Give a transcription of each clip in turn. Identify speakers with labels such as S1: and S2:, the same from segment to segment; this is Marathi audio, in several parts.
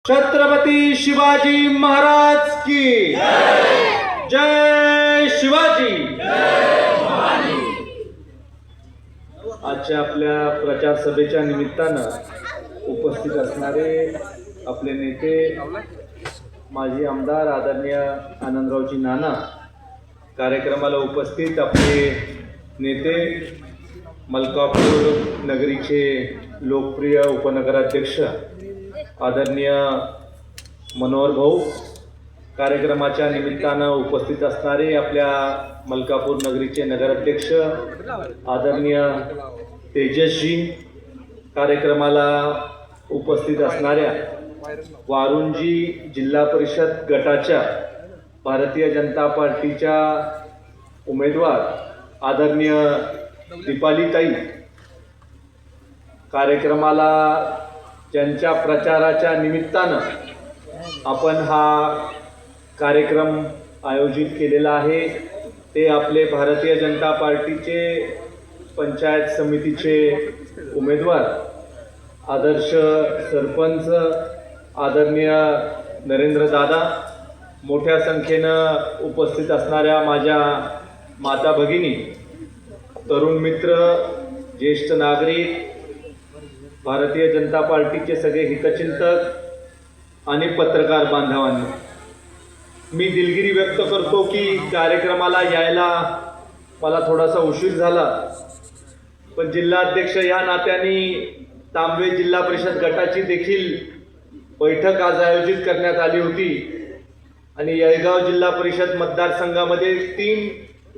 S1: छत्रपती शिवाजी महाराज की जय शिवाजी। आजच्या आपल्या प्रचार सभेच्या निमित्तानं उपस्थित असणारे आपले नेते माजी आमदार आदरणीय आनंदरावजी नाना, कार्यक्रमाला उपस्थित आपले नेते मलकापूर नगरीचे लोकप्रिय उपनगराध्यक्ष आदरणीय मनोहर भाऊ, कार्यक्रमाच्या निमित्तानं उपस्थित असणारे आपल्या मलकापूर नगरीचे नगराध्यक्ष आदरणीय तेजसजी, कार्यक्रमाला उपस्थित असणाऱ्या वारुंजी जिल्हा परिषद गटाच्या भारतीय जनता पार्टीच्या उमेदवार आदरणीय दीपालीताई, कार्यक्रमाला ज्यांच्या प्रचाराच्या निमित्तानं आपण हा कार्यक्रम आयोजित केलेला आहे ते आपले भारतीय जनता पार्टीचे पंचायत समितीचे उमेदवार आदर्श सरपंच आदरणीय नरेंद्र दादा, मोठ्या संख्येनं उपस्थित असणाऱ्या माझ्या माता भगिनी, तरुण मित्र, ज्येष्ठ नागरिक, भारतीय जनता पार्टीचे सगळे हितचिंतक आणि पत्रकार बांधवांनी, मी दिलगिरी व्यक्त करतो की कार्यक्रमाला यायला मला थोडासा उशीर झाला, पण जिल्हाध्यक्ष या नात्याने तांबवे जिल्हा परिषद गटाची देखील बैठक आज आयोजित करण्यात आली होती आणि येळगाव जिल्हा परिषद मतदारसंघामध्ये 3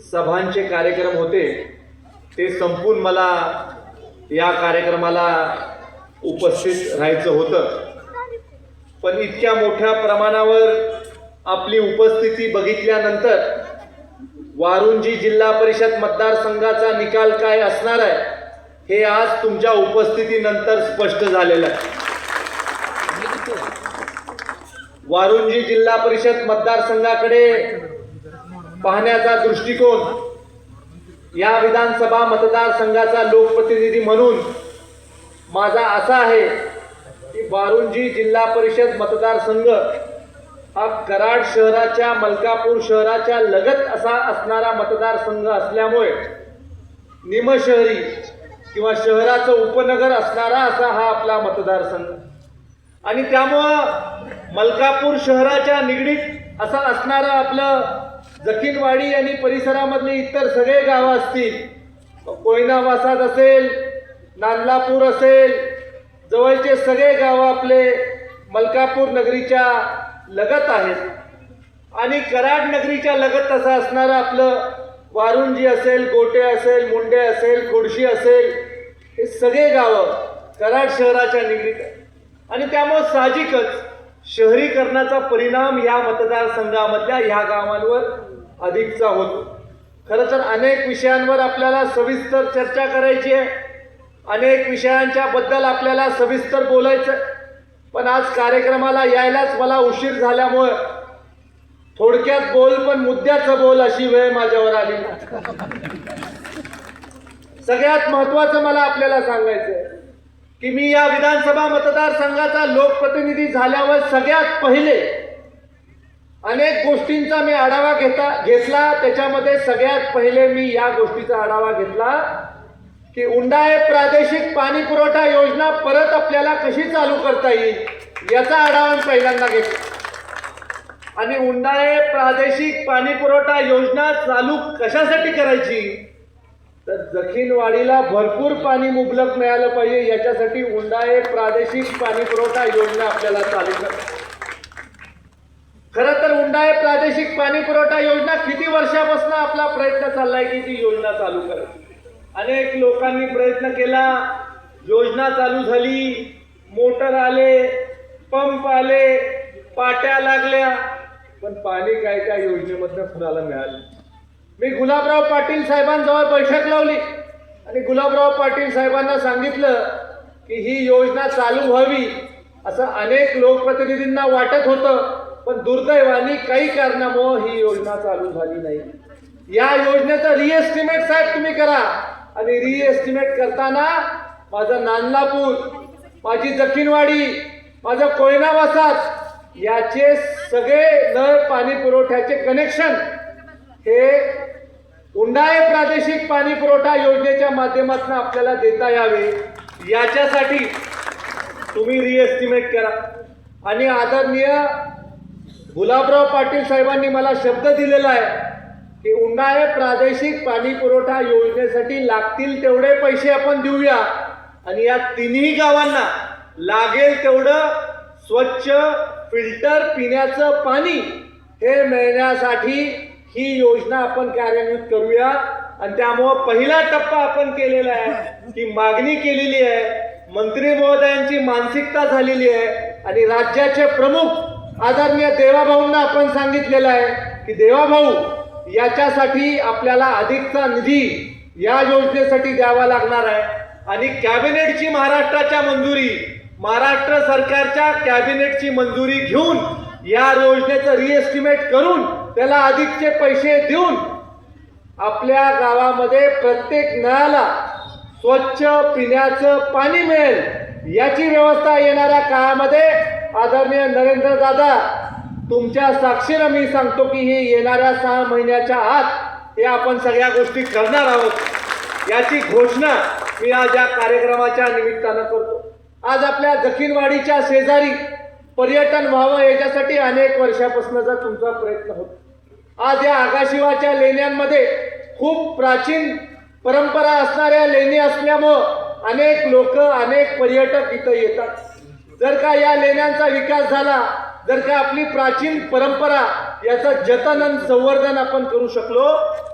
S1: सभांचे कार्यक्रम होते, ते संपून मला या कार्यक्रमाला उपस्थित राहायचं होतं। पण इतक्या मोठ्या प्रमाणावर आपली उपस्थिती बघितल्यानंतर वारुंजी जिल्हा परिषद मतदारसंघाचा निकाल काय असणार आहे हे आज तुमच्या उपस्थितीनंतर स्पष्ट झालेलं आहे। वारुंजी जिल्हा परिषद मतदारसंघाकडे पाहण्याचा दृष्टिकोन, या विधानसभा मतदारसंघाचा लोकप्रतिनिधी म्हणून माझा असा आहे की वारुंजी जिल्हा परिषद मतदारसंघ हा कराड शहराच्या, मलकापूर शहराच्या लगत असा असणारा मतदारसंघ असल्यामुळे निमशहरी किंवा शहराचं उपनगर असणारा असा हा आपला मतदारसंघ आणि त्यामुळं मलकापूर शहराच्या निगडीत असं असणारं आपलं जखीनवाडी आणि परिसरामधले इतर सगळे गावं असतील, कोयना वासाद असेल, नांदलापूर असेल, जवळचे सगळे गावं आपले मलकापूर नगरीच्या लगत आहेत आणि कराड नगरीच्या लगत असं असणारं आपलं वारुंजी असेल, गोटे असेल, मुंडे असेल, खोडशी असेल, हे सगळे गावं कराड शहराच्या निगडीत आहेत आणि त्यामुळे साहजिकच शहरीकरणाचा परिणाम या मतदारसंघामधल्या ह्या गावांवर अधिकचा होतो। खरं तर अनेक विषयांवर आपल्याला सविस्तर चर्चा करायची आहे, अनेक विषयांच्या बद्दल आपल्याला सविस्तर बोलायचं, पण आज कार्यक्रमाला यायलाच मला उशीर झाल्यामुळे थोडक्यात बोल पण मुद्द्याचं बोल अशी वेळ माझ्यावर आली। सगळ्यात महत्त्वाचं मला आपल्याला सांगायचं आहे की मी या विधानसभा मतदारसंघाचा लोकप्रतिनिधी झाल्यावर सगळ्यात पहिले अनेक गोष्टींचा मी आढावा घेतला। त्याच्यामध्ये सगळ्यात पहिले मी या गोष्टीचा आढावा घेतला की उंडाळे प्रादेशिक पाणी पुरवठा योजना परत आपल्याला कशी चालू करता येईल याचा आढावा पहिल्यांदा घेतला आणि उंडाळे प्रादेशिक पाणी पुरवठा योजना चालू कशासाठी करायची तर जखीनवाडीला भरपूर पाणी मुबलक मिळालं पाहिजे, याच्यासाठी उंडाळे प्रादेशिक पाणी पुरवठा योजना आपल्याला चालू करायची। खरं तर उंडाळे प्रादेशिक पाणी पुरवठा योजना किती वर्षापासून आपला प्रयत्न चाललाय की ती योजना चालू करायची। अनेक लोकांनी प्रयत्न केला, योजना चालू झाली, मोटर आले, पंप आले, पाट्या लागल्या, पण पाणी काय त्या योजनेमधनं कुणाला मिळालं। मी गुलाबराव पाटील साहेबांजवळ बैठक लावली आणि गुलाबराव पाटील साहेबांना सांगितलं की ही योजना चालू व्हावी असं अनेक लोकप्रतिनिधींना वाटत होतं, पण दुर्दैवाने काही कारणामुळे ही योजना चालू झाली नाही। या योजनेचं रिएस्टिमेट साहेब तुम्ही करा आणि रिएस्टिमेट करताना माझं नांदलापूर, माझी जखीनवाडी, माझं कोयना वसाहत याचे सगळे नळ पाणी पुरवठ्याचे कनेक्शन हे उंडाळे प्रादेशिक पाणी पुरवठा योजनेच्या माध्यमातून आपल्याला देता यावे, याच्यासाठी तुम्ही रिएस्टिमेट करा. आणि आदरणीय गुलाबराव पाटील साहेबांनी मला शब्द दिलेला आहे की उंडाळे प्रादेशिक पाणी पुरवठा योजनेसाठी लागतील तेवढे पैसे आपण देऊया आणि या तिन्ही गावांना लागेल तेवढं स्वच्छ फिल्टर पिण्याचं पाणी हे मिळण्यासाठी ही योजना आपण कार्यान्वित करूया. आणि त्यामुळं पहिला टप्पा आपण केलेला आहे की मागणी केलेली आहे, मंत्री महोदयांची मानसिकता झालेली आहे आणि राज्याचे प्रमुख आदरणीय देवाभाऊंना आपण सांगितलेलं आहे की देवाभाऊ याच्यासाठी आपल्याला अधिकचा निधी या योजनेसाठी द्यावा लागणार आहे. आणि कॅबिनेटची महाराष्ट्राच्या मंजुरी, महाराष्ट्र सरकारच्या कॅबिनेटची मंजुरी घेऊन या योजनेचं रिएस्टिमेट करून त्याला अधिकचे पैसे देऊन आपल्या गावामध्ये प्रत्येक नळाला स्वच्छ पिण्याचं पाणी मिळेल याची व्यवस्था येणाऱ्या काळामध्ये आदरणीय नरेंद्र दादा तुमच्या साक्षीनं मी सांगतो की हे येणाऱ्या 6 महिन्याच्या आत हे आपण सगळ्या गोष्टी करणार आहोत. याची घोषणा मी आज या कार्यक्रमाच्या निमित्तानं करतो. आज आपल्या जखीनवाडीच्या शेजारी पर्यटन व्हावं याच्यासाठी अनेक वर्षापासूनचा तुमचा प्रयत्न होतो. आज या आगाशिवाच्या लेण्यांमध्ये खूप प्राचीन परंपरा असणाऱ्या लेणी असल्यामुळं अनेक लोक, अनेक पर्यटक इथं येतात. जर का या लेण्यांचा विकास झाला, जर का आपली प्राचीन परंपरा याचं जतन आणि संवर्धन आपण करू शकलो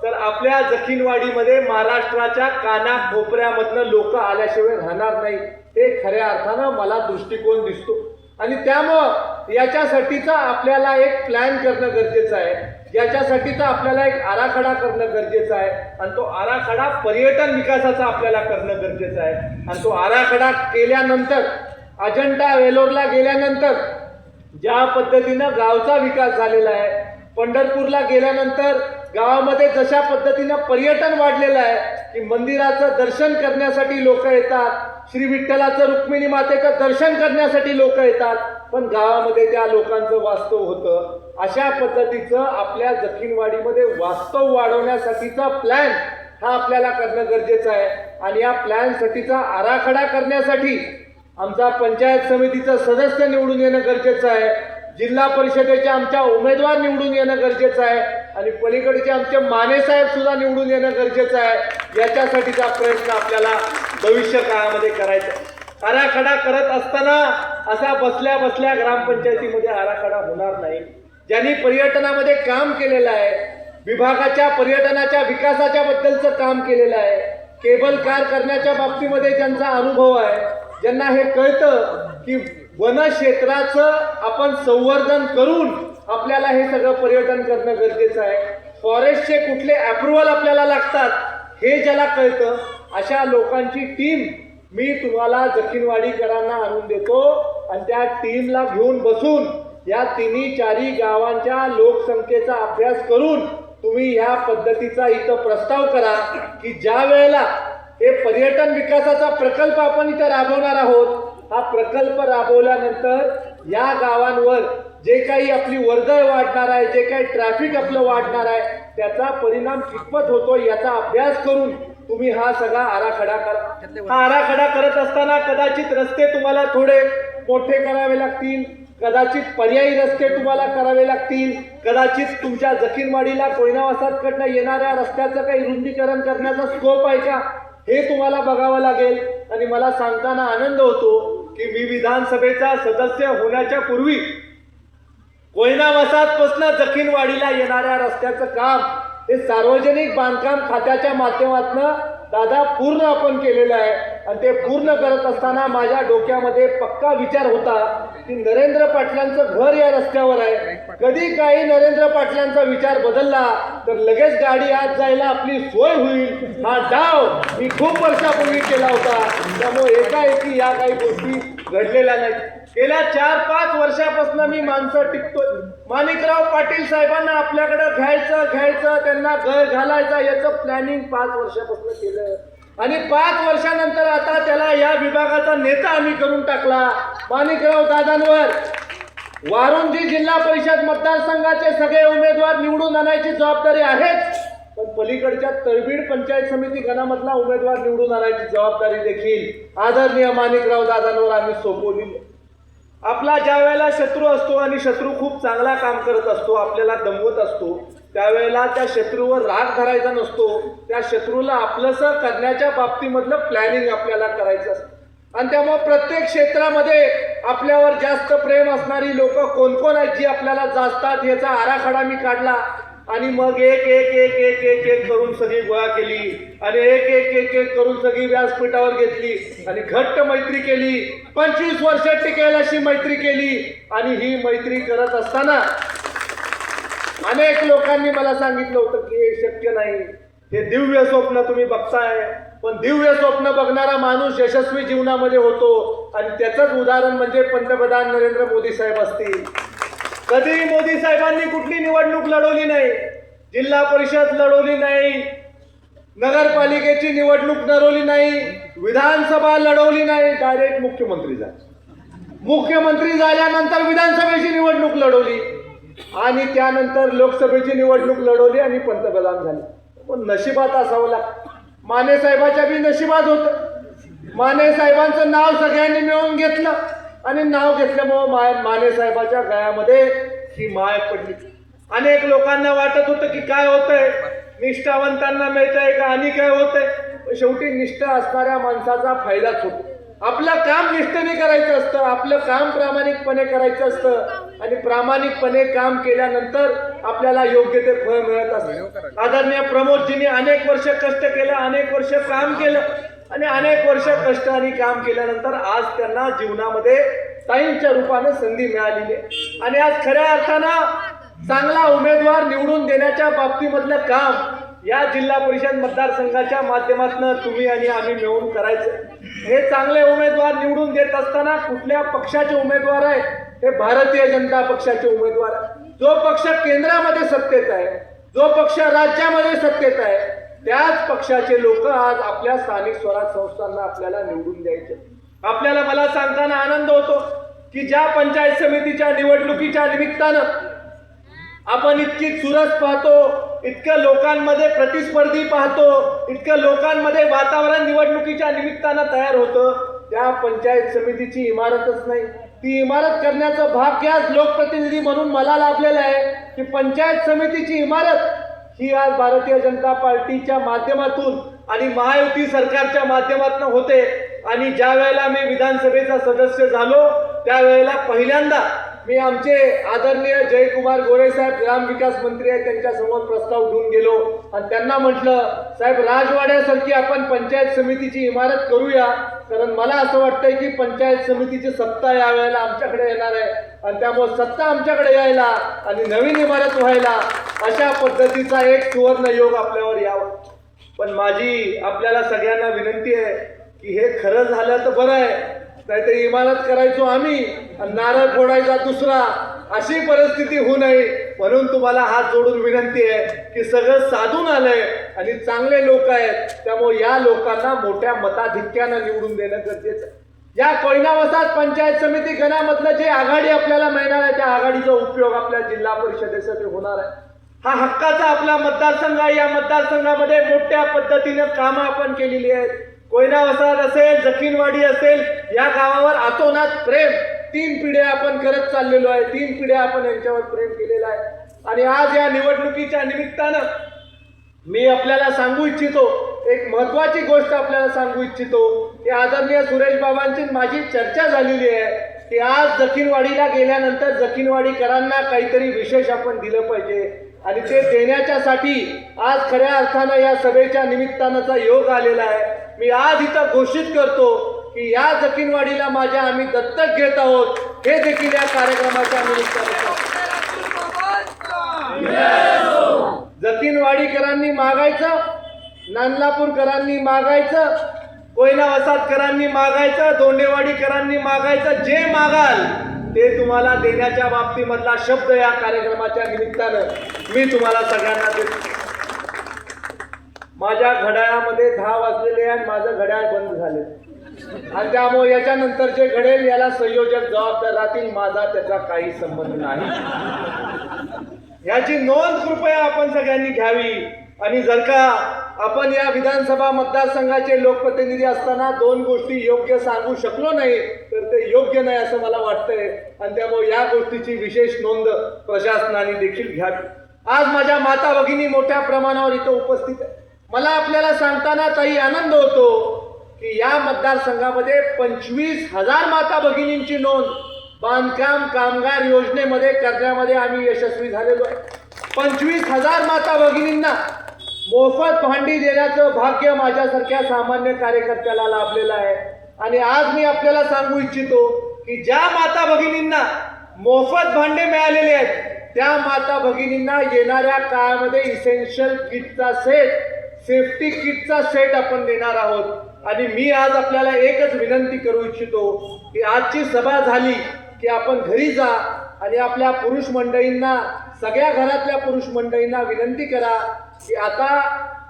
S1: तर आपल्या जखीनवाडीमध्ये महाराष्ट्राच्या कानाकोपऱ्यामधनं लोक आल्याशिवाय राहणार नाही, हे खऱ्या अर्थानं मला दृष्टिकोन दिसतो. आणि त्यामुळं याच्यासाठीचा आपल्याला एक प्लॅन करणं गरजेचं आहे, याच्यासाठीचा आपल्याला एक आराखडा करणं गरजेचं आहे आणि तो आराखडा पर्यटन विकासाचा आपल्याला करणं गरजेचं आहे. आणि तो आराखडा केल्यानंतर अजंठा वेलोरला गेल्यानंतर ज्या पद्धतीनं गावचा विकास झालेला आहे, पंढरपूरला गेल्यानंतर गावामध्ये जशा पद्धतीनं पर्यटन वाढलेलं आहे की मंदिराचं दर्शन करण्यासाठी लोक येतात, श्री विठ्ठलाचं रुक्मिणी मातेचं दर्शन करण्यासाठी लोक येतात, पण गावामध्ये त्या लोकांचं वास्तव होतं. अशा पद्धतीचं आपल्या जखीनवाडीमध्ये वास्तव वाढवण्यासाठीचा प्लॅन हा आपल्याला करणं गरजेचं आहे. आणि या प्लॅनसाठीचा आराखडा करण्यासाठी आमचा पंचायत समितीचं सदस्य निवडून येणं गरजेचं आहे, जिल्हा परिषदेचे आमच्या उमेदवार निवडून येणं गरजेचं आहे आणि पलीकडचे आमचे मानेसाहेब सुद्धा निवडून येणं गरजेचं आहे. याच्यासाठीचा प्रयत्न आपल्याला भविष्य काळामध्ये करायचा आहे. आराखडा करत असताना असा बसल्या बसल्या ग्रामपंचायतीमध्ये आराखडा होणार नाही. ज्यांनी पर्यटनामध्ये काम केलेलं आहे, विभागाच्या पर्यटनाच्या विकासाच्या बद्दलचं काम केलेलं आहे, केबल कार करण्याच्या बाबतीमध्ये ज्यांचा अनुभव आहे, ज्यांना हे कळतं की वनक्षेत्राचं आपण संवर्धन करून आपल्याला हे सगळं पर्यटन करणं गरजेचं आहे, फॉरेस्टचे कुठले अप्रुव्हल आपल्याला लागतात हे ज्याला कळतं, अशा लोकांची टीम मी तुम्हाला जखीनवाडीकरांना आणून देतो आणि त्या टीमला घेऊन बसून या 3-4 गावांच्या लोकसंख्येचा अभ्यास करून तुम्ही ह्या पद्धतीचा इथं प्रस्ताव करा की ज्या वेळेला हे पर्यटन विकासाचा प्रकल्प आपण इथं राबवणार आहोत, हा प्रकल्प राबवल्यानंतर या गावांवर जे काही आपली वर्दळ वाढणार आहे, जे काही ट्रॅफिक आपलं वाढणार आहे, त्याचा परिणाम कितपत होतो याचा अभ्यास करून तुम्ही हा सगळा आराखडा करा. हा आराखडा करत असताना कदाचित रस्ते तुम्हाला थोडे मोठे करावे लागतील, कदाचित पर्यायी रस्ते तुम्हाला करावे लागतील, कदाचित तुमच्या जखीनवाडीला कोयना वसाहतकडनं येणाऱ्या रस्त्याचं काही रुंदीकरण करण्याचा स्कोप आहे का हे तुम्हाला बघावं लागेल. आणि मला सांगताना आनंद होतो की मी विधानसभेचा सदस्य होण्याच्या पूर्वी कोयना वसाहतपासून जखीनवाडीला येणाऱ्या रस्त्याचं काम हे सार्वजनिक बांधकाम खात्याच्या माध्यमातून दादा पूर्ण आपण केलेलं आहे. आणि ते पूर्ण करत असताना माझ्या डोक्यामध्ये पक्का विचार होता की नरेंद्र पाटलांचं घर या रस्त्यावर आहे, कधी काही नरेंद्र पाटलांचा विचार बदलला तर लगेच गाडी आत जायला आपली सोय होईल. हा डाव मी खूप वर्षापूर्वी केला होता, त्यामुळे एकाएकी या काही गोष्टी घडलेल्या नाहीत. गेल्या 4-5 वर्षापासून मी माणसं टिकतोय. माणिकराव पाटील साहेबांना आपल्याकडे घ्यायचं त्यांना घर घालायचं याचं प्लॅनिंग 5 वर्षापासून केलं आणि 5 वर्षानंतर आता त्याला या विभागाचा नेता आम्ही करून टाकला. माणिकराव दादांवर वारुंजी जिल्हा परिषद मतदारसंघाचे सगळे उमेदवार निवडून आणायची जबाबदारी आहेच, पण पलीकडच्या तळबीड पंचायत समिती गणामधला उमेदवार निवडून आणायची जबाबदारी देखील आदरणीय माणिकराव दादांवर आम्ही सोपवली. आपला ज्या वेळेला शत्रू असतो आणि शत्रू खूप चांगला काम करत असतो, आपल्याला दमवत असतो, त्यावेळेला त्या शत्रूवर राग धरायचा नसतो, त्या शत्रूला आपलंसं करण्याच्या बाबतीमधलं प्लॅनिंग आपल्याला करायचं असतं. आणि त्यामुळे प्रत्येक क्षेत्रामध्ये आपल्यावर जास्त प्रेम असणारी लोक कोण कोण आहेत जी आपल्याला जास्तात याचा आराखडा मी काढला आणि मग एक एक एक एक एक एक करून सगळी गोळा केली आणि एक एक एक एक करून सगळी व्यासपीठावर घेतली आणि घट्ट मैत्री केली. 25 वर्ष टिकेल अशी मैत्री केली. आणि ही मैत्री करत असताना अनेक लोकांनी मला सांगितलं होतं की हे शक्य नाही, हे दिव्य स्वप्न तुम्ही बघताय, पण दिव्य स्वप्न बघणारा माणूस यशस्वी जीवनामध्ये होतो. आणि त्याचंच उदाहरण म्हणजे पंतप्रधान नरेंद्र मोदी साहेब असतील. कधीही मोदी साहेबांनी कुठली निवडणूक लढवली नाही, जिल्हा परिषद लढवली नाही, नगरपालिकेची निवडणूक लढवली नाही, विधानसभा लढवली नाही, डायरेक्ट मुख्यमंत्री झाले. मुख्यमंत्री झाल्यानंतर विधानसभेची निवडणूक लढवली आणि त्यानंतर लोकसभेची निवडणूक लढवली आणि पंतप्रधान झाले. पण नशिबात असावं लागतं. माने साहेबाच्या बी नशिबात होतं. माने साहेबांचं नाव सगळ्यांनी मिळून घेतलं आणि नाव घेतल्यामुळं माने साहेबाच्या गळ्यामध्ये ही माय पडली. अनेक लोकांना वाटत होतं की काय होतंय, निष्ठावंतांना मिळतंय का आणि काय होतंय. शेवटी निष्ठा असणाऱ्या माणसाचा फायदाच होतो. आपलं काम निष्ठेने करायचं असतं, आपलं काम प्रामाणिकपणे करायचं असतं आणि प्रामाणिकपणे काम केल्यानंतर आपल्याला योग्य ते फळ मिळत असतं. आदरणीय प्रमोदजींनी अनेक वर्ष कष्ट केलं, अनेक वर्ष काम केलं आणि अनेक वर्ष कष्ट आणि काम केल्यानंतर आज त्यांना जीवनामध्ये ताईंच्या रूपाने संधी मिळालेली आहे. आणि आज खऱ्या अर्थानं चांगला उमेदवार निवडून देण्याच्या बाबतीमधलं काम या जिल्हा परिषद मतदारसंघाच्या माध्यमातून तुम्ही आणि आम्ही मिळून करायचं. हे चांगले उमेदवार निवडून देत असताना कुठल्या पक्षाचे उमेदवार आहे, हे भारतीय जनता पक्षाचे उमेदवार आहे. जो पक्ष केंद्रामध्ये सत्तेत आहे, जो पक्ष राज्यामध्ये सत्तेत आहे, त्याच पक्षाचे लोक आज आपल्या स्थानिक स्वराज्य संस्थांना आपल्याला निवडून द्यायचे. आपल्याला मला सांगताना आनंद होतो की ज्या पंचायत समितीच्या निवडणुकीच्या निमित्तानं आपण इतकी चुरस पाहतो, इतकं लोकांमध्ये प्रतिस्पर्धी पाहतो, इतकं लोकांमध्ये वातावरण निवडणुकीच्या निमित्तानं तयार होतं, त्या पंचायत समितीची इमारतच नाही. ती इमारत करण्याचं भाग्य आज लोकप्रतिनिधी म्हणून मला लाभलेलं आहे की पंचायत समितीची इमारत ही आज भारतीय जनता पार्टीच्या माध्यमातून आणि महायुती सरकारच्या माध्यमातून होते. आणि ज्या वेळेला मी विधानसभेचा सदस्य झालो त्यावेळेला पहिल्यांदा मी आमचे आदरणीय जयकुमार गोरे साहेब ग्रामविकास मंत्री आहेत त्यांच्यासमोर प्रस्ताव घेऊन गेलो आणि त्यांना म्हटलं, साहेब राजवाड्यासारखी आपण पंचायत समितीची इमारत करूया, कारण मला असं वाटतंय की पंचायत समितीची सत्ता यावेळेला आमच्याकडे येणार आहे आणि त्यामुळे सत्ता आमच्याकडे यायला आणि नवीन इमारत व्हायला अशा पद्धतीचा एक सुवर्ण योग आपल्यावर यावा. पण माझी आपल्याला सगळ्यांना विनंती आहे की हे खरं झालं तर बरं आहे, नाहीतर इमारत करायचो आम्ही आणि नारळ फोडायचा दुसरा, अशी परिस्थिती होऊ नये. म्हणून तुम्हाला हात जोडून विनंती आहे की सगळं साधून आलंय आणि चांगले लोक आहेत, त्यामुळे या लोकांना मोठ्या मताधिक्यानं निवडून देणं गरजेचं आहे. या कोयना वसाहत पंचायत समिती गणामधलं जे आघाडी आपल्याला मिळणार आहे त्या आघाडीचा उपयोग आपल्या जिल्हा परिषदेसाठी होणार आहे. हा हक्काचा आपला मतदारसंघ आहे. या मतदारसंघामध्ये मोठ्या पद्धतीने कामं आपण केलेली आहेत. कोयना वसाहत असेल, जखीनवाडी असेल, या गावावर आतोनात प्रेम 3 पिढ्या आपण करत चाललेलो आहे. 3 पिढ्या आपण यांच्यावर प्रेम केलेलं आहे. आणि आज या निवडणुकीच्या निमित्तानं मी आपल्याला सांगू इच्छितो, एक महत्वाची गोष्ट आपल्याला सांगू इच्छितो की आदरणीय सुरेश बाबांची माझी चर्चा झालेली आहे की आज जखीनवाडीला गेल्यानंतर जखीनवाडीकरांना काहीतरी विशेष आपण दिलं पाहिजे आणि ते देण्याच्यासाठी आज खऱ्या अर्थानं या सभेच्या निमित्तानंचा योग आलेला आहे. मी आज इथं घोषित करतो की या जखीनवाडीला आम्ही दत्तक घेत आहोत. हे देखील या कार्यक्रमाच्या निमित्तानं जखीनवाडीकरांनी मागायचं, नांदलापूरकरांनी मागायचं, कोयना वसाहतकरांनी मागायचं, दोंडेवाडीकरांनी मागायचं. जे मागाल ते तुम्हाला देण्याच्या बाबतीमधला शब्द या कार्यक्रमाच्या निमित्तानं मी तुम्हाला सगळ्यांना देतो. माझ्या घड्याळामध्ये 10 वाजलेले आणि माझं घड्याळ बंद झाले. आणि त्यामुळे याच्यानंतर जे घडेल याला संयोजक जबाबदार राहतील, माझा त्याचा काही संबंध नाही. याची नोंद कृपया आपण सगळ्यांनी घ्यावी. आणि जर का आपण या विधानसभा मतदारसंघाचे लोकप्रतिनिधी असताना दोन गोष्टी योग्य सांगू शकलो नाही तर ते योग्य नाही असं मला वाटतंय. आणि त्यामुळे या गोष्टीची विशेष नोंद प्रशासनाने देखील घ्यावी. आज माझ्या माता भगिनी मोठ्या प्रमाणावर इथं उपस्थित आहे. मला आपल्याला सांगताना ताई आनंद होतो की या मतदारसंघामध्ये 25,000 माता भगिनींची नोंद बांधकाम कामगार योजनेमध्ये करण्यामध्ये आम्ही यशस्वी झालेलो आहे. 25,000 माता भगिनींना मोफत भांडी देण्याचं भाग्य माझ्यासारख्या सामान्य कार्यकर्त्याला लाभलेलं आहे. आणि आज मी आपल्याला सांगू इच्छितो की ज्या माता भगिनींना मोफत भांडे मिळालेले आहेत त्या माता भगिनींना येणाऱ्या काळामध्ये इसेन्शियल किटचा सेट, सेफ्टी किटचा सेट आपण देणार आहोत. आणि मी आज आपल्याला एकच विनंती करू इच्छितो की आजची सभा झाली की आपण घरी जा आणि आपल्या पुरुष मंडळींना, सगळ्या घरातल्या पुरुष मंडळींना विनंती करा की आता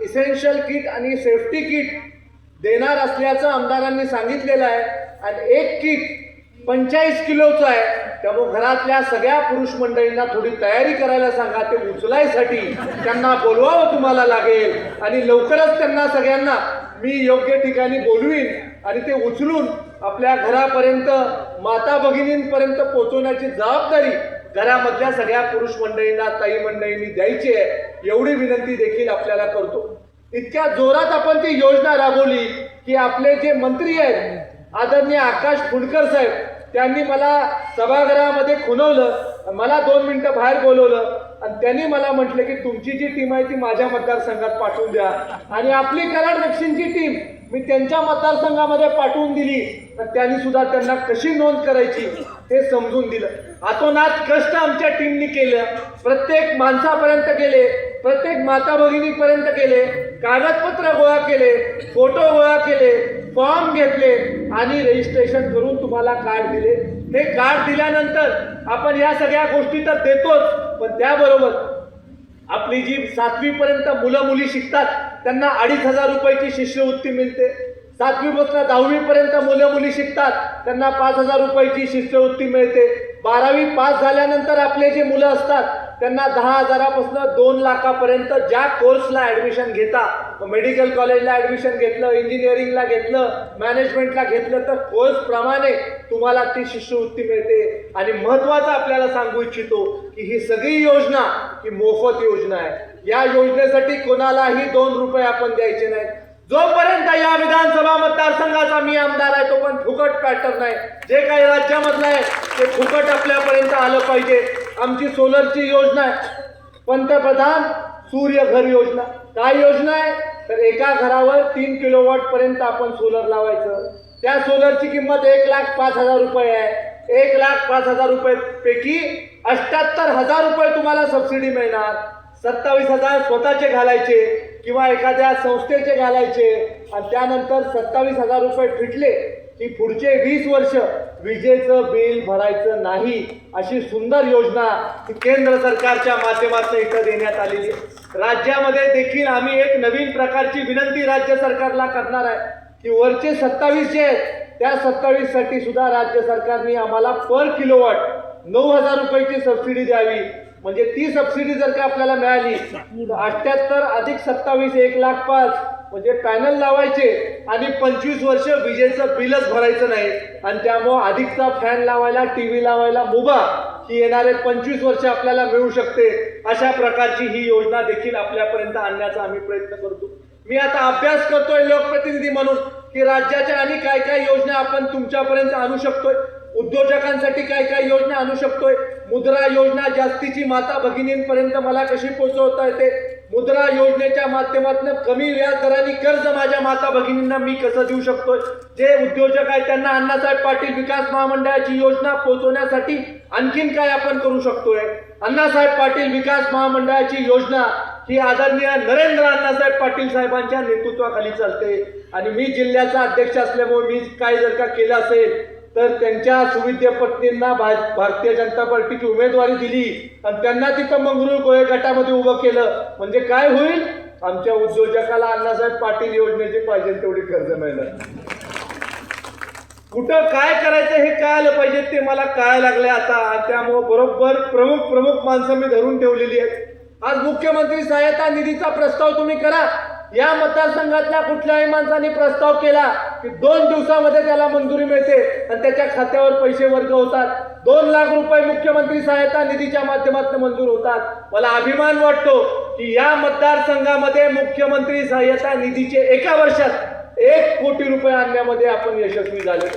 S1: इसेन्शियल किट आणि सेफ्टी किट देणार असल्याचं आमदारांनी सांगितलेलं आहे. आणि एक किट 45 किलोचं आहे. त्यामुळे घरातल्या सगळ्या पुरुष मंडळींना थोडी तयारी करायला सांगा. ते उचलायसाठी त्यांना बोलवावं तुम्हाला लागेल. आणि लवकरच त्यांना सगळ्यांना मी योग्य ठिकाणी बोलवीन आणि ते उचलून आपल्या घरापर्यंत, माता भगिनींपर्यंत पोहोचवण्याची जबाबदारी घरामधल्या सगळ्या पुरुष मंडळींना, ताई मंडळींनी द्यायची आहे. एवढी विनंती देखील आपल्याला करतो. इतक्या जोरात आपण ती योजना राबवली की आपले जे मंत्री आहेत आदरणीय आकाश फुंडकर साहेब, त्यांनी मला सभागृहामध्ये खुणवलं, मला 2 मिनिटं बाहेर बोलवलं आणि त्यांनी मला म्हटलं की तुमची जी टीम आहे ती माझ्या मतदारसंघात पाठवून द्या. आणि आपली कराड दक्षिणची टीम मी त्यांच्या मतदारसंघामध्ये पाठवून दिली. तर त्यांनी सुद्धा त्यांना कशी नोंद करायची हे समजून दिलं. हातोनात कष्ट आमच्या टीमनी केलं. प्रत्येक माणसापर्यंत गेले, प्रत्येक माता भगिनीपर्यंत गेले, कागदपत्र गोळा केले, फोटो गोळा केले, फॉर्म घेतले आणि रजिस्ट्रेशन करून तुम्हाला कार्ड दिले. हे कार्ड दिल्यानंतर आपण या सगळ्या गोष्टी तर देतोच, पण त्याबरोबर आपली जी 7वी पर्यंत मुलं मुली शिकतात त्यांना 2,500 रुपयाची शिष्यवृत्ती मिळते. 7वी पासून 10वी पर्यंत मुलं मुली शिकतात त्यांना 5,000 रुपयाची शिष्यवृत्ती मिळते. 12वी पास झाल्यानंतर आपले जे मुलं असतात त्यांना 10,000पासून 2 लाखापर्यंत ज्या कोर्सला ॲडमिशन घेता, मेडिकल कॉलेजला ॲडमिशन घेतलं, इंजिनिअरिंगला घेतलं, मॅनेजमेंटला घेतलं तर कोर्सप्रमाणे तुम्हाला ती शिष्यवृत्ती मिळते. आणि महत्त्वाचं आपल्याला सांगू इच्छितो की ही सगळी योजना ही मोफत योजना आहे. या योजनेसाठी कोणालाही 2 रुपये आपण द्यायचे नाहीत. जोपर्यंत या विधानसभा मतदारसंघाचा मी आमदार आहे तो पण फुकट पॅटर्न आहे. जे काही राज्यामधलं आहे ते फुकट आपल्यापर्यंत आलं पाहिजे. आमची सोलरची योजना आहे, पंतप्रधान सूर्य घर योजना. काय योजना आहे तर एका घरावर 3 किलोवॉट पर्यंत आपण सोलर लावायचं. त्या सोलरची किंमत 1,05,000 रुपये आहे. 1,05,000 रुपयेपैकी 78,000 रुपये तुम्हाला सबसिडी मिळणार. 27,000 स्वतःचे घालायचे किंवा एखाद्या संस्थेचे घालायचे आणि त्यानंतर 27,000 रुपये फिटले की पुढचे 20 वर्ष विजेचं बिल भरायचं नाही. अशी सुंदर योजना केंद्र सरकारच्या माध्यमातून इथं देण्यात आलेली आहे. राज्यामध्ये देखील आम्ही एक नवीन प्रकारची विनंती राज्य सरकारला करणार आहे की वरचे 27 जे आहेत त्या 27 साठी सुद्धा राज्य सरकारने आम्हाला पर किलोवॉट 9,000 रुपयाची सबसिडी द्यावी. म्हणजे ती सबसिडी जर का आपल्याला मिळाली तर 78 अधिक 27 1,05,000 म्हणजे पॅनल लावायचे आणि 25 वर्ष विजेचं बिलच भरायचं नाही. आणि त्यामुळं अधिकचा फॅन लावायला, टीव्ही लावायला मुभा ही येणारे 25 वर्ष आपल्याला मिळू शकते. अशा प्रकारची ही योजना देखील आपल्यापर्यंत आणण्याचा आम्ही प्रयत्न करतो. मी आता अभ्यास करतोय लोकप्रतिनिधी म्हणून की राज्याच्या आणि काय काय योजना आपण तुमच्यापर्यंत आणू शकतोय. उद्योजकांसाठी काय काय योजना आणू शकतोय. मुद्रा योजना जास्तीची माता भगिनींपर्यंत मला कशी पोहोचवता येते. मुद्रा योजनेच्या माध्यमातून कमी व्याज दराने कर्ज माझ्या माता भगिनींना मी कसं देऊ शकतोय. जे उद्योजक आहेत त्यांना अण्णासाहेब पाटील विकास महामंडळाची योजना पोहोचवण्यासाठी आणखीन काय आपण करू शकतोय. अण्णासाहेब पाटील विकास महामंडळाची योजना ही आदरणीय नरेंद्र अण्णासाहेब पाटील साहेबांच्या नेतृत्वाखाली चालते. आणि मी जिल्ह्याचा अध्यक्ष असल्यामुळे मी काय जर का केलं असेल तर त्यांच्या सुविद्य पत्नींना भारतीय जनता पार्टीची उमेदवारी दिली आणि त्यांना तिथं मंगरुळ कोळे गटामध्ये उभं केलं. म्हणजे काय होईल, आमच्या उद्योजकाला अण्णासाहेब पाटील योजनेची पाहिजे तेवढी कर्ज मिळणार. कुठं काय करायचं हे कळायला पाहिजे, ते मला कळायला लागले आता. त्यामुळे बरोबर प्रमुख माणसं मी धरून ठेवलेली आहेत. आज मुख्यमंत्री सहायता निधीचा प्रस्ताव तुम्ही करा. या मतदारसंघातल्या कुठल्याही माणसाने प्रस्ताव केला की 2 दिवसामध्ये त्याला मंजुरी मिळते आणि त्याच्या खात्यावर पैसे वर्ग होतात. 2 लाख रुपये मुख्यमंत्री सहायता निधीच्या माध्यमातून मंजूर होतात. मला अभिमान वाटतो की या मतदारसंघामध्ये मुख्यमंत्री सहायता निधीचे एका वर्षात 1 कोटी रुपये आणण्यामध्ये आपण यशस्वी झाले.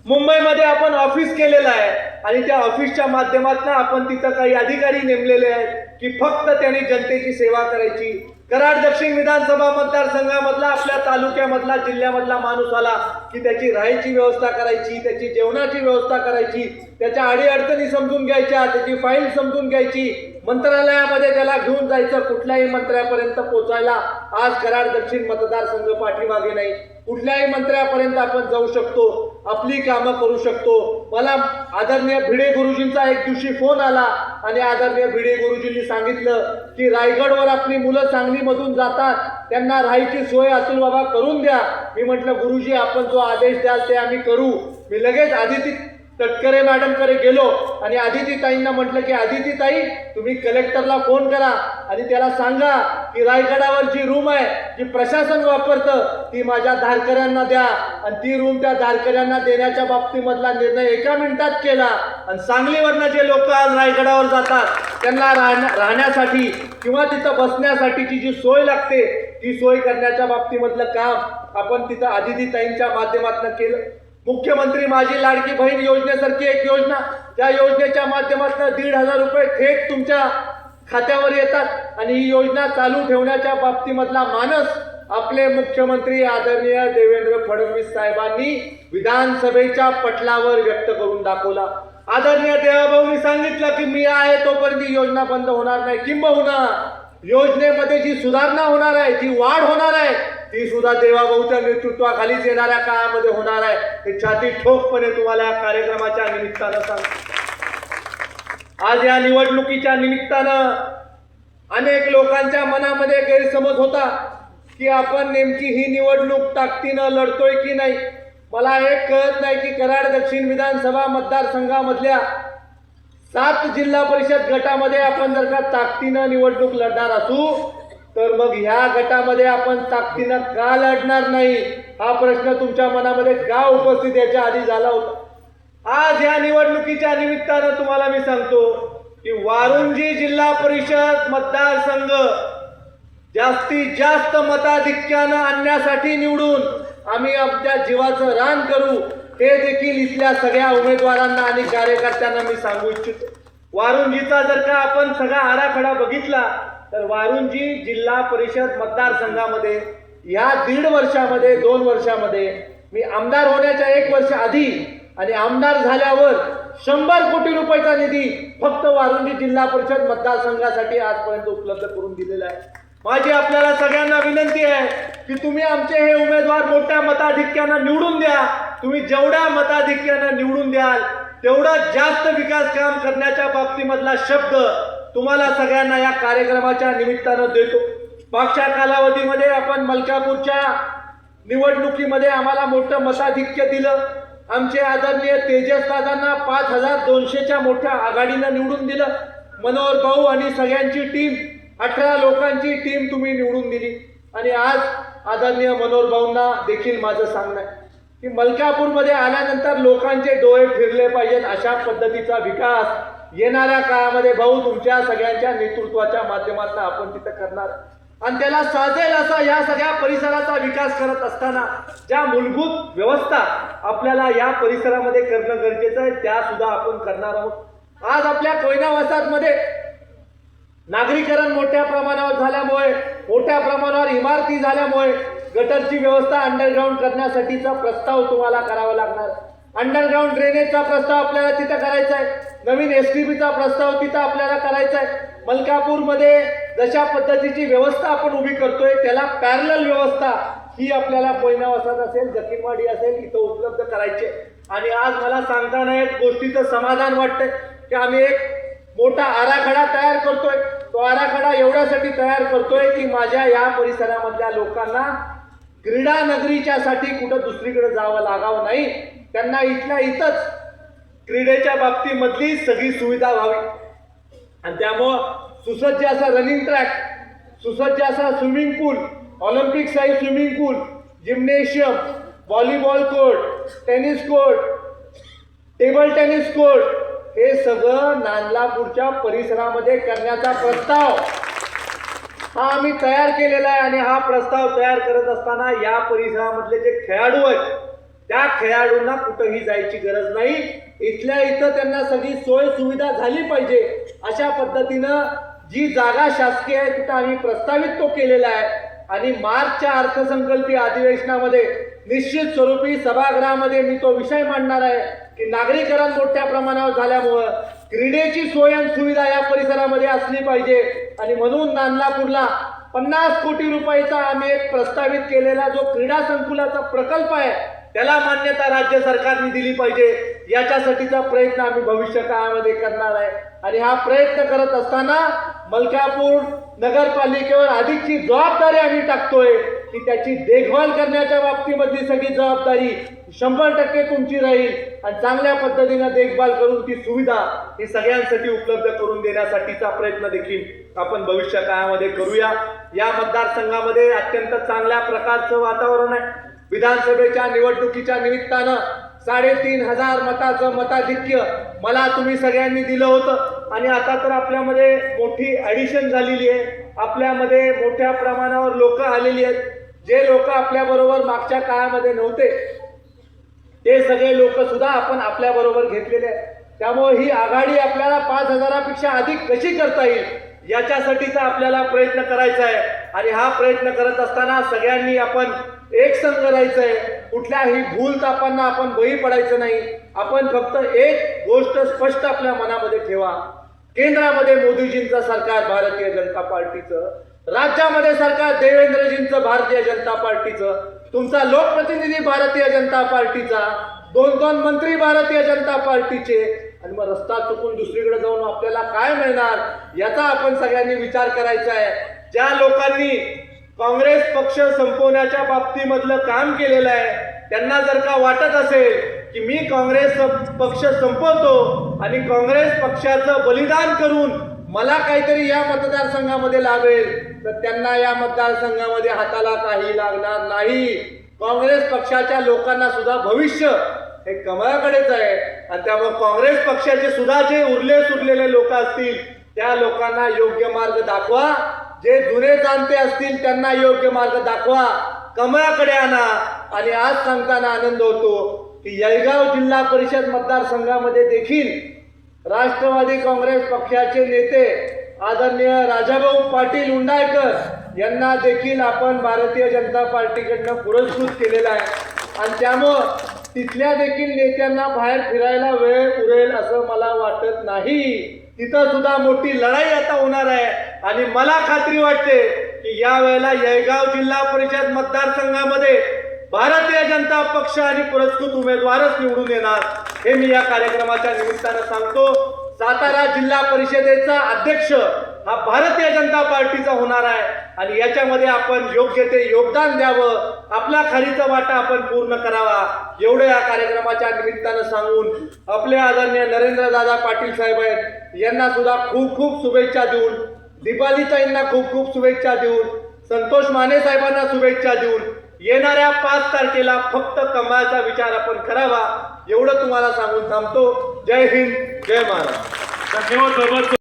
S1: मुंबईमध्ये आपण ऑफिस केलेलं आहे आणि त्या ऑफिसच्या माध्यमातून आपण तिथं काही अधिकारी नेमलेले आहेत की फक्त त्यांनी जनतेची सेवा करायची. कराड दक्षिण विधानसभा मतदारसंघामधला आपल्या तालुक्यामधला जिल्ह्यामधला माणूस आला की त्याची राहायची व्यवस्था करायची, त्याची जेवणाची व्यवस्था करायची, त्याच्या अडीअडचणी समजून घ्यायच्या, त्याची फाईल समजून घ्यायची, मंत्रालयामध्ये त्याला घेऊन जायचं, कुठल्याही मंत्र्यापर्यंत पोहोचायला आज कराड दक्षिण मतदारसंघ पाठीमागे नाही. कुठल्याही मंत्र्यापर्यंत आपण जाऊ शकतो, आपली कामं करू शकतो. मला आदरणीय भिडे गुरुजींचा एक दिवशी फोन आला आणि आदरणीय भिडे गुरुजींनी सांगितलं की रायगडवर आपली मुलं सांगलीमधून जातात, त्यांना राहायची सोय अतुल बाबा करून द्या. मी म्हटलं गुरुजी आपण जो आदेश द्याल ते आम्ही करू. मी लगेच आदिती तटकरे मॅडमकडे गेलो आणि आदितीताईंना म्हटलं की आदितीताई तुम्ही कलेक्टरला फोन करा आणि त्याला सांगा की रायगडावर जी रूम आहे जी प्रशासन वापरतं ती माझ्या धारकऱ्यांना द्या. आणि ती रूम त्या धारकऱ्यांना देण्याच्या बाबतीमधला निर्णय 1 मिनिटात केला. आणि सांगलीवरनं जे लोक आज रायगडावर जातात त्यांना राहण्यासाठी किंवा तिथं बसण्यासाठीची जी सोय लागते ती सोय करण्याच्या बाबतीमधलं काम आपण तिथं आदितीताईंच्या माध्यमातून केलं. मुख्यमंत्री माझी लाडकी बहीण योजनेसारखी एक योजना, त्या योजनेच्या माध्यमातून 1,500 रुपये थेट तुमच्या खात्यावर येतात आणि ही योजना चालू ठेवण्याच्या बाबतीमधला मानस आपले मुख्यमंत्री आदरणीय देवेंद्र फडणवीस साहेबांनी विधानसभेच्या पटलावर व्यक्त करून दाखवला. आदरणीय देवाभाऊंनी सांगितलं की मी आहे तोपर्यंत ही योजना बंद होणार नाही. किंबहुना योजनेमध्ये जी सुधारणा होणार आहे, जी वाढ होणार आहे ती सुद्धा देवाभाऊच्या नेतृत्वाखालीच येणाऱ्या काळामध्ये होणार आहे. हे छाती ठोकपणे तुम्हाला या कार्यक्रमाच्या निमित्तानं सांगतो. आज या निवडणुकीच्या निमित्तानं अनेक लोकांच्या मनामध्ये गैरसमज होता की आपण नेमकी ही निवडणूक ताकदीनं लढतोय की नाही. मला एक कळत नाही की कराड दक्षिण विधानसभा मतदारसंघामधल्या 7 जिल्हा परिषद गटामध्ये आपण जर का ताकदीनं निवडणूक लढणार असू तर मग ह्या गटामध्ये आपण ताकदीनं का लढणार नाही हा प्रश्न तुमच्या मनामध्ये का उपस्थित याच्या आधी झाला होता. आज या निवडणुकीच्या निमित्तानं तुम्हाला मी सांगतो की वारुंजी जिल्हा परिषद मतदारसंघ जास्तीत जास्त मताधिक्यानं आणण्यासाठी निवडून आम्ही आमच्या जीवाचं रान करू हे देखील इथल्या सगळ्या उमेदवारांना आणि कार्यकर्त्यांना मी सांगू इच्छितो. वारुंजीचा जर का आपण सगळा आराखडा बघितला तर वारुंजी जिल्हा परिषद मतदारसंघामध्ये या 1.5 वर्षामध्ये 2 वर्षामध्ये मी आमदार होण्याच्या 1 वर्ष आधी आणि आमदार झाल्यावर 100 कोटी रुपयाचा निधी फक्त वारुंजी जिल्हा परिषद मतदारसंघासाठी आजपर्यंत उपलब्ध करून दिलेला आहे. माझी आपल्याला सगळ्यांना विनंती आहे की तुम्ही आमचे हे उमेदवार मोठ्या मताधिक्यानं निवडून द्या. तुम्ही जेवढ्या मताधिक्यानं निवडून द्याल तेवढा जास्त विकास काम करण्याच्या बाबतीमधला शब्द तुम्हाला सगळ्यांना या कार्यक्रमाच्या निमित्तानं देतो. मागच्या कालावधीमध्ये आपण मलकापूरच्या निवडणुकीमध्ये आम्हाला मोठं मताधिक्य दिलं. आमचे आदरणीय तेजस दादांना 5200च्या मोठ्या आघाडीनं निवडून दिलं. मनोहर भाऊ आणि सगळ्यांची टीम 18 लोकांची टीम तुम्ही निवडून दिली. आणि आज आदरणीय मनोहर भाऊंना देखील माझं सांगणं आहे की मलकापूरमध्ये आल्यानंतर लोकांचे डोळे फिरले पाहिजेत अशा पद्धतीचा विकास येणाऱ्या काळामध्ये भाऊ तुमच्या सगळ्यांच्या नेतृत्वाच्या माध्यमातून आपण तिथं करणार. आणि त्याला साजेल असा या सगळ्या परिसराचा विकास करत असताना ज्या मूलभूत व्यवस्था आपल्याला या परिसरामध्ये करणं गरजेचं आहे त्या सुद्धा आपण करणार आहोत. आज आपल्या कोयना वसाहतमध्ये नागरीकरण मोठ्या प्रमाणावर झाल्यामुळे, मोठ्या प्रमाणावर इमारती झाल्यामुळे गटरची व्यवस्था अंडरग्राऊंड करण्यासाठीचा प्रस्ताव तुम्हाला करावा लागणार. अंडरग्राऊंड ड्रेनेजचा प्रस्ताव आपल्याला तिथं करायचा आहे. नवीन STPचा प्रस्ताव तिथं आपल्याला करायचा आहे. मलकापूरमध्ये जशा पद्धतीची व्यवस्था आपण उभी करतोय त्याला पॅरलल व्यवस्था ही आपल्याला कोयना वसाहत असेल, जकीरवाडी असेल इथं उपलब्ध करायचे. आणि आज मला सांगताना एक गोष्टीचं समाधान वाटतंय की आम्ही एक मोठा आराखडा तयार करतोय. तो आराखडा एवढ्यासाठी तयार करतोय की माझ्या या परिसरामधल्या लोकांना क्रीडा नगरीच्या साठी कुठं दुसरीकडे जावं लागावं नाही, त्यांना इथल्या इथंच क्रीडेच्या बाबतीमधली सगळी सुविधा व्हावी. आणि त्यामुळं सुसज्ज असा रनिंग ट्रॅक, सुसज्ज असा swimming pool, Olympic size swimming pool, gymnasium, volleyball court, tennis court, table tennis court, हे सगळं नांदलापूरच्या परिसरामध्ये करण्याचा प्रस्ताव हा आम्ही तयार केलेला आहे. आणि हा प्रस्ताव तयार करत असताना या परिसरामधले जे खेळाडू आहेत त्या खेळाडूंना कुठंही जायची गरज नाही, इथल्या इथं त्यांना सगळी सोय सुविधा झाली पाहिजे अशा पद्धतीनं जी जागा शासकीय आहे तिथं आम्ही प्रस्तावित तो केलेला आहे. आणि मार्चच्या अर्थसंकल्पीय अधिवेशनामध्ये निश्चित स्वरूपी सभागृहामध्ये मी तो विषय मांडणार आहे की नागरीकरण मोठ्या प्रमाणावर झाल्यामुळं क्रीडेची सोय आणि सुविधा या परिसरामध्ये असली पाहिजे. आणि म्हणून नांदलापूरला 50 कोटी रुपयाचा आम्ही एक प्रस्तावित केलेला जो क्रीडा संकुलाचा प्रकल्प आहे त्याला मान्यता राज्य सरकारने दिली पाहिजे, याच्यासाठीचा प्रयत्न आम्ही भविष्य काळामध्ये करणार आहे. आणि हा प्रयत्न करत असताना मलकापूर नगरपालिकेवर अधिकची जबाबदारी आम्ही टाकतोय की त्याची देखभाल करण्याच्या बाबतीमधली सगळी जबाबदारी 100% तुमची राहील. आणि चांगल्या पद्धतीने देखभाल करून ती सुविधा ही सगळ्यांसाठी उपलब्ध करून देण्यासाठीचा प्रयत्न देखील आपण भविष्य काळामध्ये करूया. या मतदारसंघामध्ये अत्यंत चांगल्या प्रकारचं वातावरण आहे. विधानसभेच्या निवडणुकीच्या निमित्तानं 3,500 मताचं मताधिक्य मला तुम्ही सगळ्यांनी दिलं होतं. आणि आता तर आपल्यामध्ये मोठी ॲडिशन झालेली आहे, आपल्यामध्ये मोठ्या प्रमाणावर लोक आलेली आहेत. जे लोक आपल्याबरोबर मागच्या काळामध्ये नव्हते ते सगळे लोक सुद्धा आपण आपल्याबरोबर घेतलेले आहेत. त्यामुळे ही आघाडी आपल्याला 5,000पेक्षा अधिक कशी करता येईल याच्यासाठीचा आपल्याला प्रयत्न करायचा आहे. आणि हा प्रयत्न करत असताना सगळ्यांनी आपण एक संघ राहायचं आहे, कुठल्याही भूल तापांना आपण बळी पडायचं नाही. आपण फक्त एक गोष्ट स्पष्ट आपल्या मनामध्ये ठेवा, केंद्रामध्ये मोदीजींचं सरकार भारतीय जनता पार्टीचं, राज्यामध्ये सरकार देवेंद्रजींचं भारतीय जनता पार्टीचं, तुमचा लोकप्रतिनिधी भारतीय जनता पार्टीचा, 2-2 मंत्री भारतीय जनता पार्टीचे. आणि मग रस्ता चुकून दुसरीकडे जाऊन आपल्याला काय मिळणार याचा आपण सगळ्यांनी विचार करायचा आहे. ज्या लोकांनी काँग्रेस पक्ष संपवण्याच्या बाबतीमधलं काम केलेलं आहे त्यांना जर का वाटत असेल की मी काँग्रेस पक्ष संपवतो आणि काँग्रेस पक्षाचं बलिदान करून मला काहीतरी या मतदारसंघामध्ये लाभेल, तर त्यांना या मतदारसंघामध्ये हाताला काही लागणार नाही. काँग्रेस पक्षाच्या लोकांना सुद्धा भविष्य हे कमळाकडेच आहे. आणि त्यामुळे काँग्रेस पक्षाचे सुद्धा जे उरले सुरलेले लोक असतील त्या लोकांना योग्य मार्ग दाखवा, जे जुने जाणते असतील त्यांना योग्य मार्ग दाखवा, कमळाकडे आणा. आणि आज सांगताना आनंद होतो की येळगाव जिल्हा परिषद मतदारसंघामध्ये देखील राष्ट्रवादी काँग्रेस पक्षाचे नेते आदरणीय राजाभाऊ पाटील उंडाळकर यांना देखील आपण भारतीय जनता पार्टीकडनं पुरस्कृत केलेला आहे. आणि त्यामुळं तिथल्या देखील नेत्यांना बाहेर फिरायला वेळ उरेल असं मला वाटत नाही. तिथं सुद्धा मोठी लढाई आता होणार आहे. आणि मला खात्री वाटते की या वेळेला येळगाव जिल्हा परिषद मतदारसंघामध्ये भारतीय जनता पक्ष आणि पुरस्कृत उमेदवारच निवडून येणार हे मी या कार्यक्रमाच्या निमित्तानं सांगतो. सातारा जिल्हा परिषदेचा अध्यक्ष हा भारतीय जनता पार्टीचा होणार आहे. आणि याच्यामध्ये आपण योग्य ते योगदान द्यावं, आपला खारीचा वाटा आपण पूर्ण करावा एवढं या कार्यक्रमाच्या निमित्तानं सांगून आपले आदरणीय नरेंद्रदादा पाटील साहेब आहेत यांना सुद्धा खूप खूप शुभेच्छा देऊन, दीपालीताईंना खूप खूप शुभेच्छा देऊन, संतोष माने साहेबांना शुभेच्छा देऊन येणाऱ्या 5 तारखेला फक्त कमळाचा विचार आपण करावा एवढं तुम्हाला सांगून थांबतो. जय हिंद, जय महाराष्ट्र.
S2: धन्यवाद.